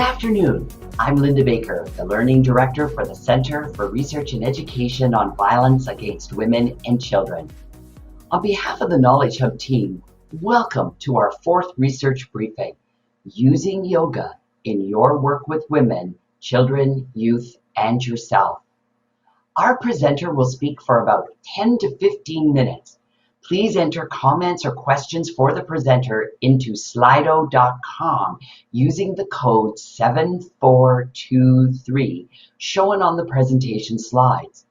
afternoon. I'm Linda Baker, the Learning Director for the Center for Research and Education on Violence Against Women and Children. On behalf of the Knowledge Hub team, welcome to our fourth research briefing, Using Yoga in Your Work with Women, Children, Youth, and Yourself. Our presenter will speak for about 10 to 15 minutes. Please enter comments or questions for the presenter into slido.com using the code 7423 shown on the presentation slides.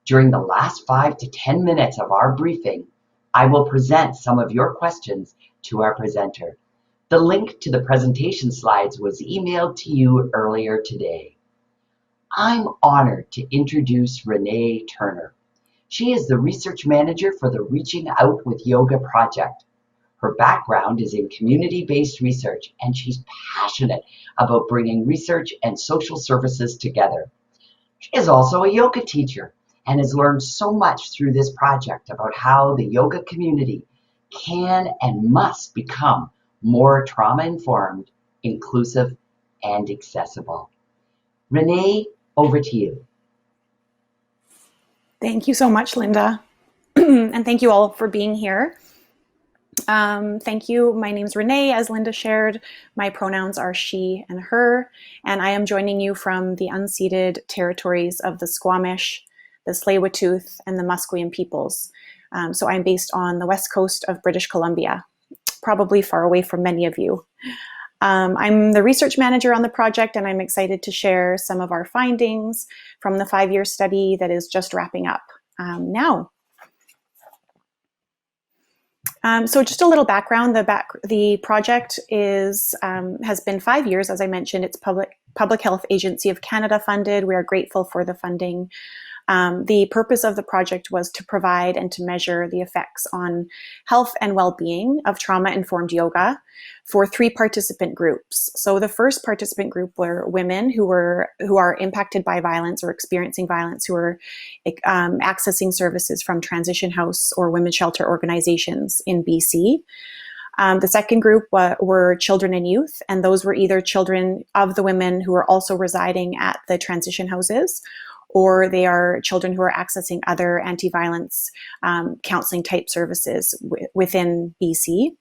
During the last 5 to 10 minutes of our briefing, I will present some of your questions to our presenter. The link to the presentation slides was emailed to you earlier today. I'm honored to introduce Renee Turner. She is the research manager for the Reaching Out with Yoga project. Her background is in community-based research, and she's passionate about bringing research and social services together. She is also a yoga teacher and has learned so much through this project about how the yoga community can and must become more trauma-informed, inclusive, and accessible. Renee, over to you. Thank you so much, Linda. And thank you all for being here. Thank you. My name's Renee. As Linda shared, my pronouns are she and her, and I am joining you from the unceded territories of the Squamish, the Tsleil-Waututh, and the Musqueam peoples. So I'm based on the west coast of British Columbia, probably far away from many of you. I'm the research manager on the project, and I'm excited to share some of our findings from the 5-year study that is just wrapping up now. So just a little background, the project has been 5 years, as I mentioned. It's Public Health Agency of Canada funded. We are grateful for the funding. The purpose of the project was to provide and to measure the effects on health and well-being of trauma-informed yoga for 3 participant groups. So the first participant group were women who are impacted by violence or experiencing violence, who are accessing services from transition house or women's shelter organizations in BC. The second group were children and youth, and those were either children of the women who are also residing at the transition houses, or they are children who are accessing other anti-violence counseling type services within BC.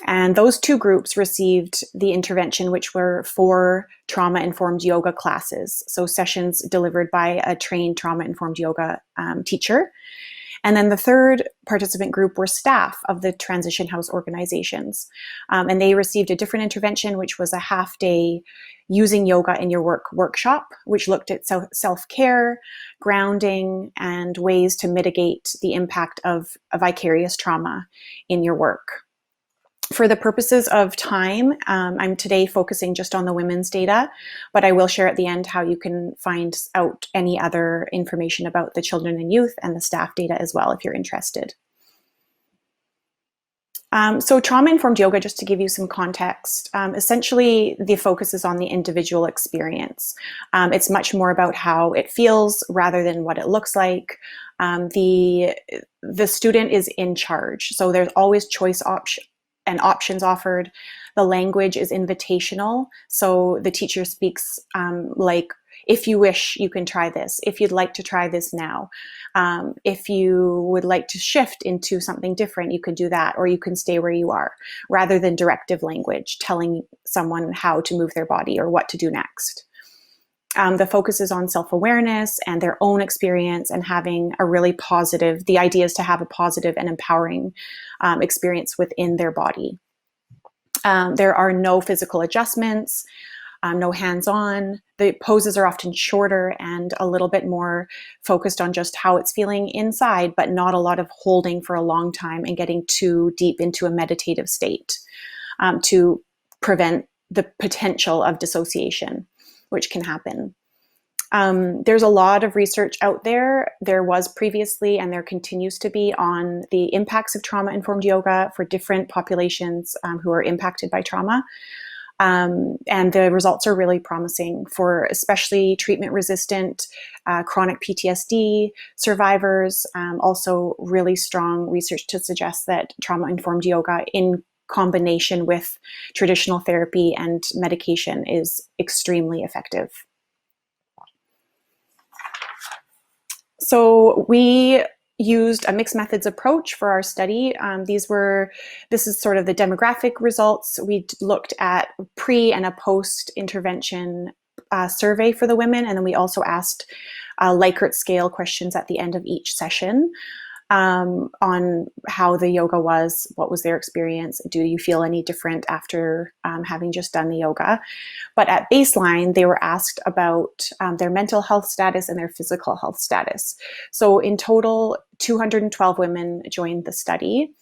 And those 2 groups received the intervention, which were 4 trauma-informed yoga classes, so sessions delivered by a trained trauma-informed yoga teacher. And then the third participant group were staff of the transition house organizations. And they received a different intervention, which was a half-day Using Yoga in Your Work workshop, which looked at self-care, grounding, and ways to mitigate the impact of a vicarious trauma in your work. For the purposes of time, I'm today focusing just on the women's data, but I will share at the end how you can find out any other information about the children and youth and the staff data as well, if you're interested. So trauma-informed yoga, just to give you some context, essentially the focus is on the individual experience. It's much more about how it feels rather than what it looks like. The student is in charge, so there's always choice and options offered. The language is invitational, so the teacher speaks like, if you wish, you can try this. If you'd like to try this now. If you would like to shift into something different, you could do that, or you can stay where you are, rather than directive language telling someone how to move their body or what to do next. The focus is on self-awareness and their own experience, and having a really positive, the idea is to have a positive and empowering experience within their body. There are no physical adjustments, no hands-on. The poses are often shorter and a little bit more focused on just how it's feeling inside, but not a lot of holding for a long time and getting too deep into a meditative state to prevent the potential of dissociation, which can happen. There's a lot of research out there. There was previously, and there continues to be, on the impacts of trauma-informed yoga for different populations who are impacted by trauma. And the results are really promising for especially treatment-resistant chronic PTSD survivors. Also really strong research to suggest that trauma-informed yoga in combination with traditional therapy and medication is extremely effective. So we used a mixed methods approach for our study. This is sort of the demographic results. We looked at pre and a post intervention survey for the women, and then we also asked Likert scale questions at the end of each session on how the yoga was, what was their experience, do you feel any different after having just done the yoga. But at baseline, they were asked about their mental health status and their physical health status. So in total, 212 women joined the study,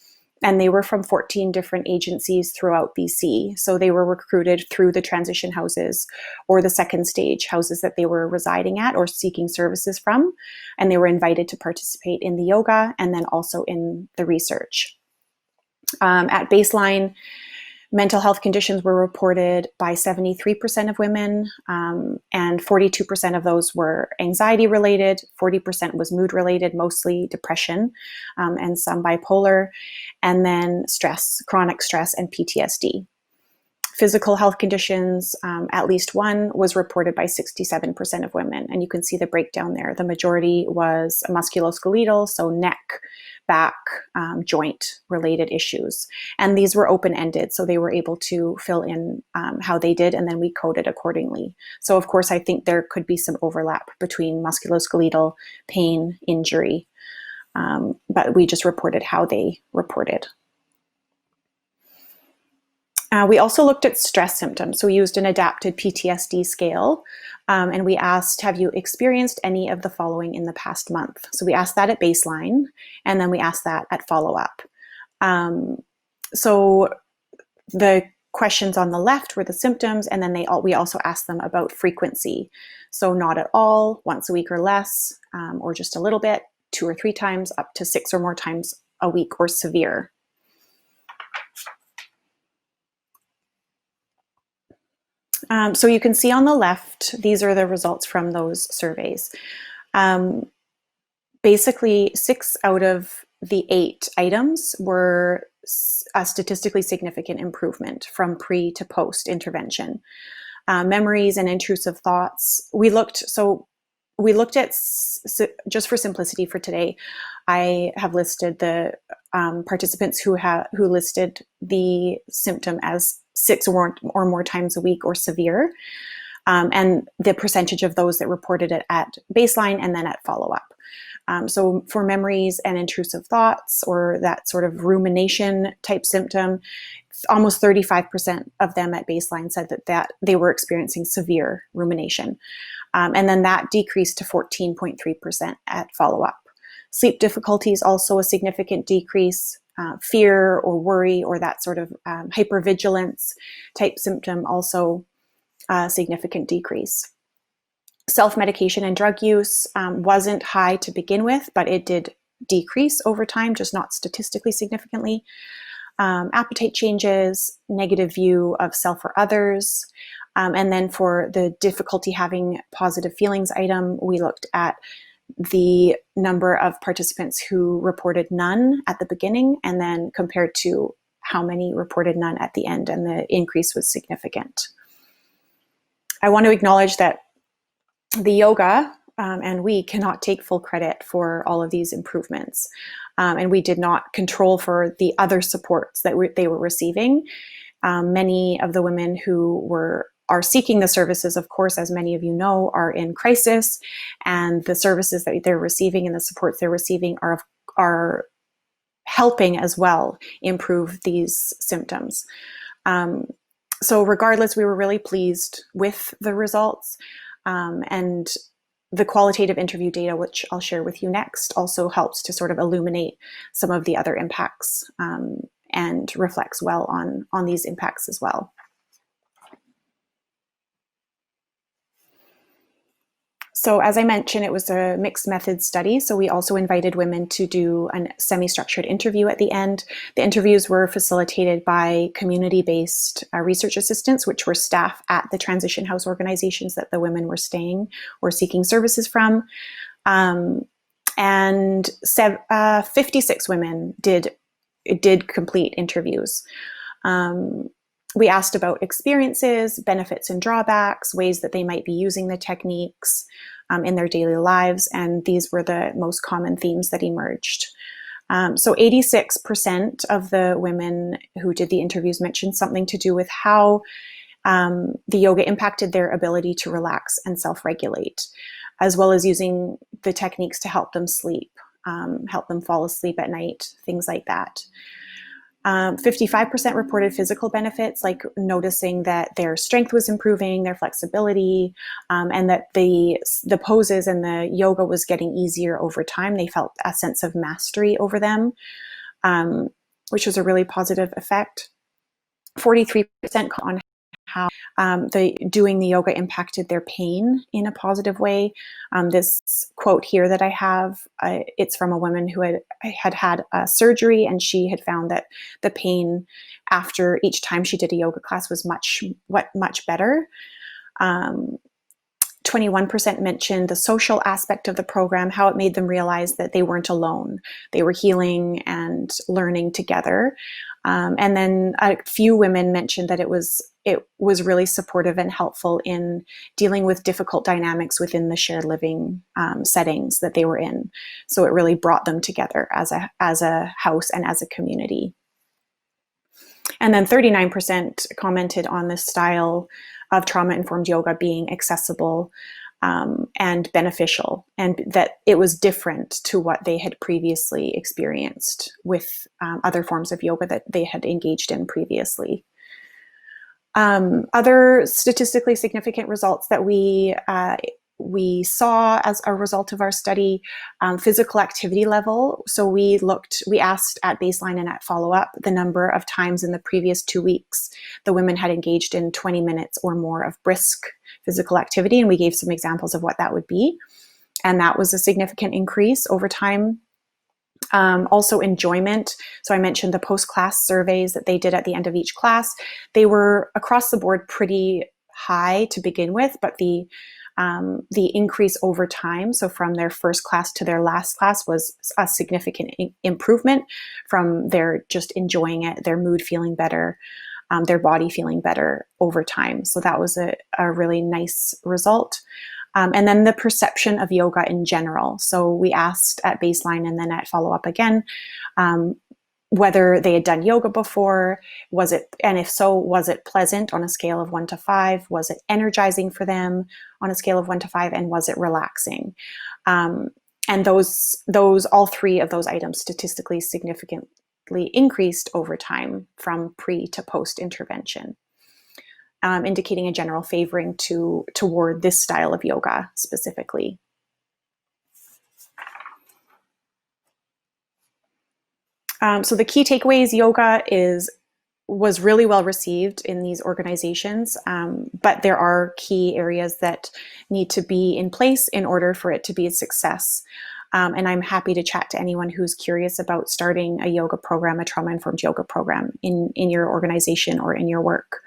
and they were from 14 different agencies throughout BC. So they were recruited through the transition houses or the second stage houses that they were residing at or seeking services from. And they were invited to participate in the yoga and then also in the research. At baseline, mental health conditions were reported by 73% of women, and 42% of those were anxiety related, 40% was mood related, mostly depression, and some bipolar, and then stress, chronic stress, and PTSD. Physical health conditions, at least one, was reported by 67% of women, and you can see the breakdown there. The majority was musculoskeletal, so neck, back, joint related issues. And these were open-ended, so they were able to fill in how they did, and then we coded accordingly. So of course, I think there could be some overlap between musculoskeletal, pain, injury, but we just reported how they reported. We also looked at stress symptoms. So we used an adapted PTSD scale, and we asked, have you experienced any of the following in the past month? So we asked that at baseline, and then we asked that at follow-up. So the questions on the left were the symptoms, and then we also asked them about frequency. So not at all, once a week or less, or just a little bit, 2 or 3 times, up to 6 or more times a week, or severe. So you can see on the left, these are the results from those surveys. Basically, 6 out of the 8 items were a statistically significant improvement from pre to post intervention. Memories and intrusive thoughts. We looked at, just for simplicity for today, I have listed the participants who listed the symptom as 6 or more times a week or severe, and the percentage of those that reported it at baseline and then at follow-up. So for memories and intrusive thoughts, or that sort of rumination type symptom, almost 35% of them at baseline said that they were experiencing severe rumination. And then that decreased to 14.3% at follow-up. Sleep difficulties, also a significant decrease. Fear or worry or that sort of hypervigilance type symptom, also a significant decrease. Self-medication and drug use wasn't high to begin with, but it did decrease over time, just not statistically significantly. Appetite changes, negative view of self or others. And then for the difficulty having positive feelings item, we looked at the number of participants who reported none at the beginning, and then compared to how many reported none at the end, and the increase was significant. I want to acknowledge that the yoga and we cannot take full credit for all of these improvements, and we did not control for the other supports that they were receiving. Many of the women who are seeking the services, of course, as many of you know, are in crisis, and the services that they're receiving and the supports they're receiving are helping as well improve these symptoms. So regardless, we were really pleased with the results, and the qualitative interview data, which I'll share with you next, also helps to sort of illuminate some of the other impacts and reflects well on these impacts as well. So as I mentioned, it was a mixed method study. So we also invited women to do a semi-structured interview at the end. The interviews were facilitated by community-based research assistants, which were staff at the transition house organizations that the women were staying or seeking services from. And 56 women did complete interviews. We asked about experiences, benefits and drawbacks, ways that they might be using the techniques in their daily lives, and these were the most common themes that emerged. So 86% of the women who did the interviews mentioned something to do with how the yoga impacted their ability to relax and self-regulate, as well as using the techniques to help them sleep, help them fall asleep at night, things like that. 55% reported physical benefits, like noticing that their strength was improving, their flexibility, and that the poses and the yoga was getting easier over time. They felt a sense of mastery over them, which was a really positive effect. 43% on how doing the yoga impacted their pain in a positive way. This quote here that I have, it's from a woman who had a surgery, and she had found that the pain after each time she did a yoga class was much better. 21% mentioned the social aspect of the program, how it made them realize that they weren't alone. They were healing and learning together. And then a few women mentioned that it was really supportive and helpful in dealing with difficult dynamics within the shared living settings that they were in. So it really brought them together as a house and as a community. And then 39% commented on the style of trauma-informed yoga being accessible and beneficial, and that it was different to what they had previously experienced with other forms of yoga that they had engaged in previously. Other statistically significant results that we saw as a result of our study, physical activity level. So we asked at baseline and at follow-up the number of times in the previous 2 weeks the women had engaged in 20 minutes or more of brisk physical activity, and we gave some examples of what that would be. And that was a significant increase over time. Also enjoyment. So I mentioned the post-class surveys that they did at the end of each class. They were across the board pretty high to begin with, but the increase over time, so from their first class to their last class, was a significant improvement from their just enjoying it, their mood feeling better, their body feeling better over time. So that was a really nice result. And then the perception of yoga in general. So we asked at baseline and then at follow-up again, whether they had done yoga before, and if so, was it pleasant on a scale of 1 to 5? Was it energizing for them on a scale of 1 to 5? And was it relaxing? And all three of those items statistically significantly increased over time from pre to post intervention, indicating a general favoring toward this style of yoga specifically. So the key takeaways: yoga was really well received in these organizations, but there are key areas that need to be in place in order for it to be a success. And I'm happy to chat to anyone who's curious about starting a yoga program, a trauma-informed yoga program in your organization or in your work.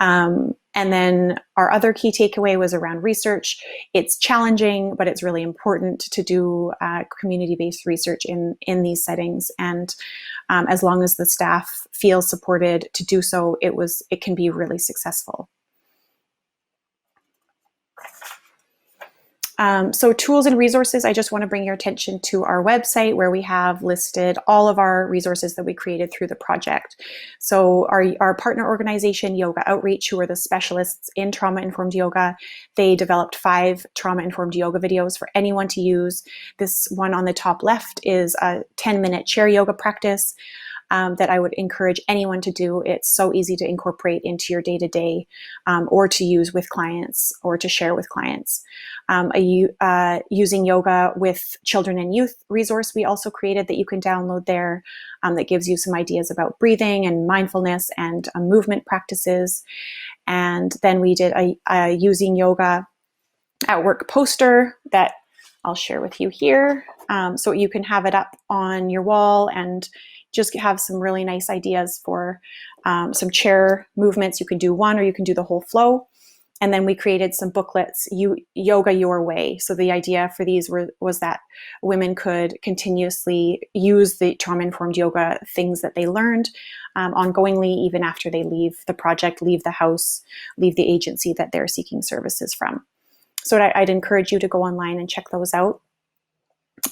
And then our other key takeaway was around research. It's challenging, but it's really important to do community-based research in these settings. And as long as the staff feel supported to do so, it can be really successful. So tools and resources, I just want to bring your attention to our website, where we have listed all of our resources that we created through the project. So our partner organization, Yoga Outreach, who are the specialists in trauma-informed yoga, they developed 5 trauma-informed yoga videos for anyone to use. This one on the top left is a 10-minute chair yoga practice that I would encourage anyone to do. It's so easy to incorporate into your day-to-day or to use with clients or to share with clients. Using yoga with children and youth resource we also created that you can download there, that gives you some ideas about breathing and mindfulness and movement practices. And then we did a using yoga at work poster that I'll share with you here. So you can have it up on your wall and just have some really nice ideas for some chair movements. You can do one or you can do the whole flow. And then we created some booklets, Yoga Your Way. So the idea for these was that women could continuously use the trauma-informed yoga things that they learned ongoingly, even after they leave the project, leave the house, leave the agency that they're seeking services from. So I'd encourage you to go online and check those out.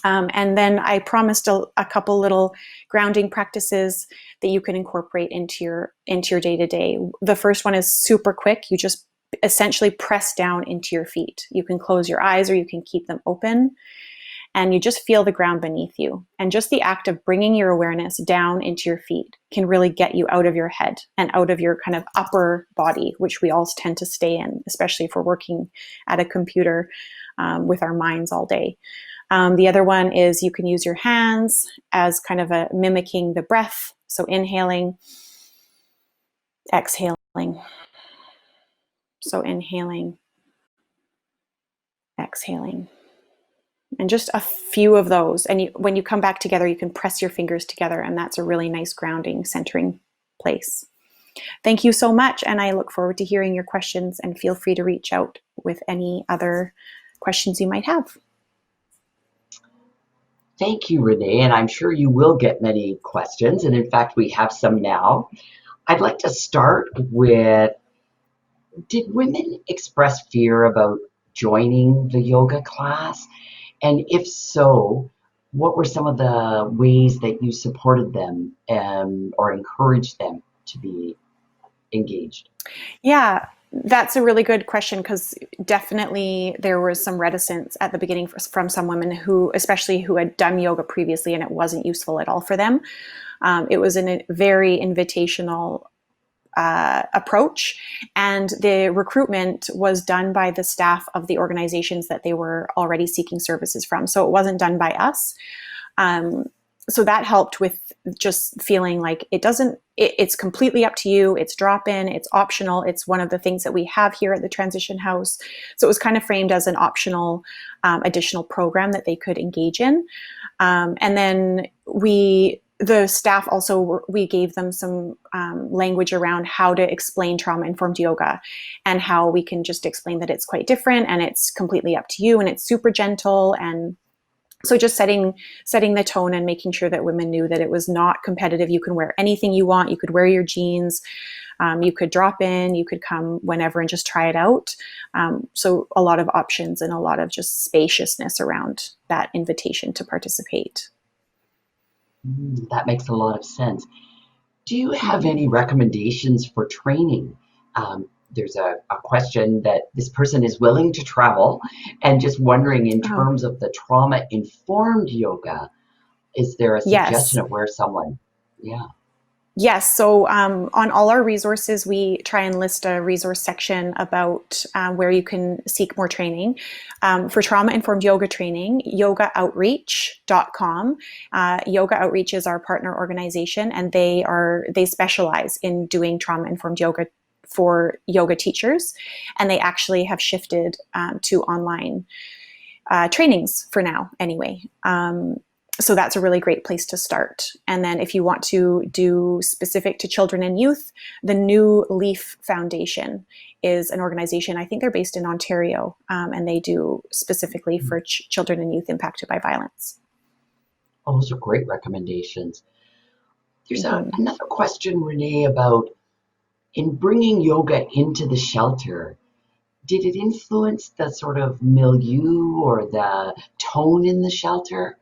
And then I promised a couple little grounding practices that you can incorporate into your day-to-day. The first one is super quick. You just essentially press down into your feet. You can close your eyes or you can keep them open, and you just feel the ground beneath you. And just the act of bringing your awareness down into your feet can really get you out of your head and out of your kind of upper body, which we all tend to stay in, especially if we're working at a computer with our minds all day. The other one is you can use your hands as kind of a mimicking the breath. So inhaling, exhaling. So inhaling, exhaling. And just a few of those. And when you come back together, you can press your fingers together, and that's a really nice grounding, centering place. Thank you so much. And I look forward to hearing your questions, and feel free to reach out with any other questions you might have. Thank you, Renee, and I'm sure you will get many questions, and in fact, we have some now. I'd like to start with, did women express fear about joining the yoga class? And if so, what were some of the ways that you supported them or encouraged them to be engaged? Yeah, that's a really good question, because definitely there was some reticence at the beginning from some women who, especially who had done yoga previously and it wasn't useful at all for them. It was a very invitational approach, and the recruitment was done by the staff of the organizations that they were already seeking services from. So it wasn't done by us. So that helped with just feeling like it's completely up to you. It's drop-in, it's optional. It's one of the things that we have here at the Transition House. So it was kind of framed as an optional additional program that they could engage in. And then the staff also, we gave them some language around how to explain trauma-informed yoga, and how we can just explain that it's quite different and it's completely up to you and it's super gentle. And so just setting the tone and making sure that women knew that it was not competitive. You can wear anything you want. You could wear your jeans. You could drop in. You could come whenever and just try it out. So a lot of options and a lot of just spaciousness around that invitation to participate. That makes a lot of sense. Do you have any recommendations for training? There's a question that this person is willing to travel and just wondering, in terms of the trauma-informed yoga, is there a suggestion of where someone, Yes. So on all our resources, we try and list a resource section about where you can seek more training. For trauma-informed yoga training, yogaoutreach.com. Yoga Outreach is our partner organization, and they specialize in doing trauma-informed yoga for yoga teachers. And they actually have shifted to online trainings for now anyway. So that's a really great place to start. And then if you want to do specific to children and youth, the New Leaf Foundation is an organization, I think they're based in Ontario, and they do specifically for children and youth impacted by violence. Oh, those are great recommendations. There's another question, Renee, about, in bringing yoga into the shelter, did it influence the sort of milieu or the tone in the shelter?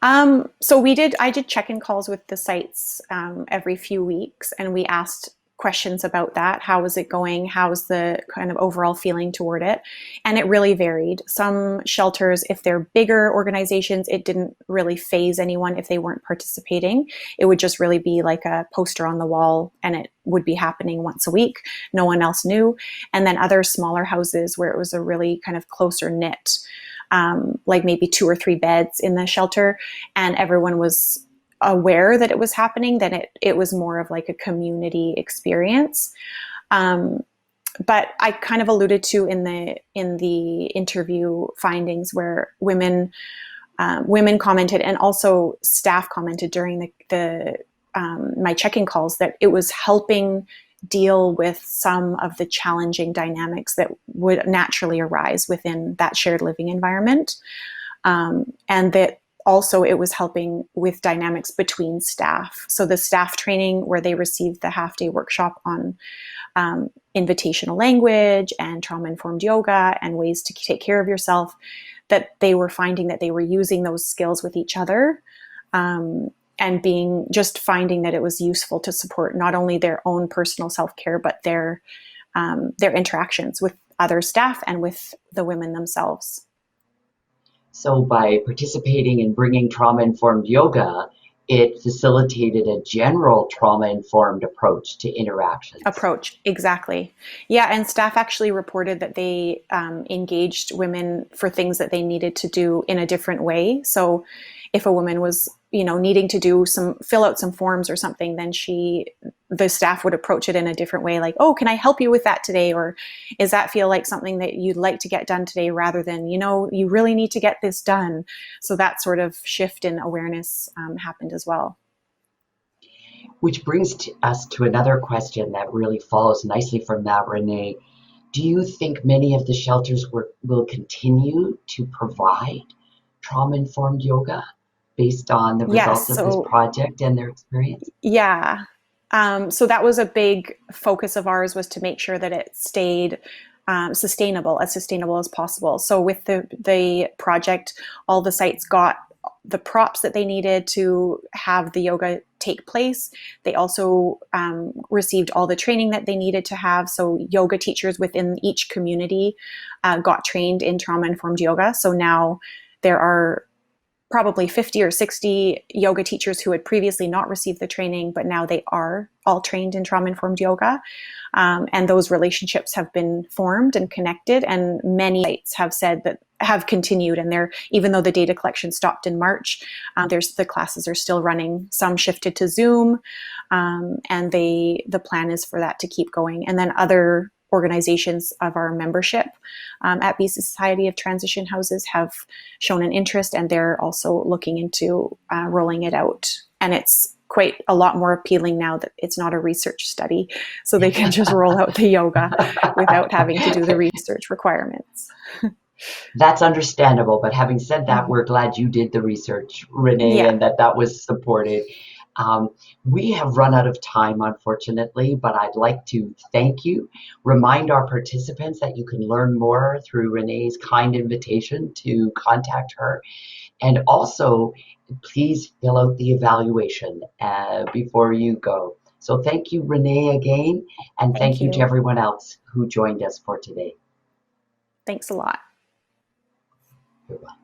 So I did check-in calls with the sites every few weeks, and we asked questions about that. How was it going? How's the kind of overall feeling toward it? And it really varied. Some shelters, if they're bigger organizations, it didn't really faze anyone if they weren't participating. It would just really be like a poster on the wall, and it would be happening once a week. No one else knew. And then other smaller houses where it was a really kind of closer knit, like maybe 2 or 3 beds in the shelter, and everyone was aware that it was happening, then it was more of like a community experience. But I kind of alluded to in the interview findings where women commented, and also staff commented during the my check-in calls, that it was helping deal with some of the challenging dynamics that would naturally arise within that shared living environment. And that also it was helping with dynamics between staff. So the staff training where they received the half-day workshop on invitational language and trauma-informed yoga and ways to take care of yourself, that they were finding that they were using those skills with each other, and finding that it was useful to support not only their own personal self-care, but their interactions with other staff and with the women themselves. So by participating in bringing trauma-informed yoga, it facilitated a general trauma-informed approach to interactions. Exactly. Yeah, and staff actually reported that they engaged women for things that they needed to do in a different way. So if a woman was, needing to fill out some forms or something, then the staff would approach it in a different way, like, oh, can I help you with that today? Or does that feel like something that you'd like to get done today, rather than, you really need to get this done. So that sort of shift in awareness happened as well. Which brings us to another question that really follows nicely from that, Renee. Do you think many of the shelters will continue to provide trauma-informed yoga based on the results Yes. of this project and their experience? Yeah. So that was a big focus of ours, was to make sure that it stayed sustainable as possible. So with the project, all the sites got the props that they needed to have the yoga take place. They also received all the training that they needed to have. So yoga teachers within each community got trained in trauma-informed yoga. So now there are probably 50 or 60 yoga teachers who had previously not received the training, but now they are all trained in trauma-informed yoga. And those relationships have been formed and connected, and many sites have said that have continued. And even though the data collection stopped in March, the classes are still running. Some shifted to Zoom, and the plan is for that to keep going. And then other organizations of our membership at BC Society of Transition Houses have shown an interest, and they're also looking into rolling it out. And it's quite a lot more appealing now that it's not a research study, so they can just roll out the yoga without having to do the research requirements. That's understandable, but having said that, we're glad you did the research, Renee, and that was supported. We have run out of time, unfortunately, but I'd like to thank you. Remind our participants that you can learn more through Renee's kind invitation to contact her. And also, please fill out the evaluation before you go. So thank you, Renee, again, and thank you to everyone else who joined us for today. Thanks a lot. You're welcome.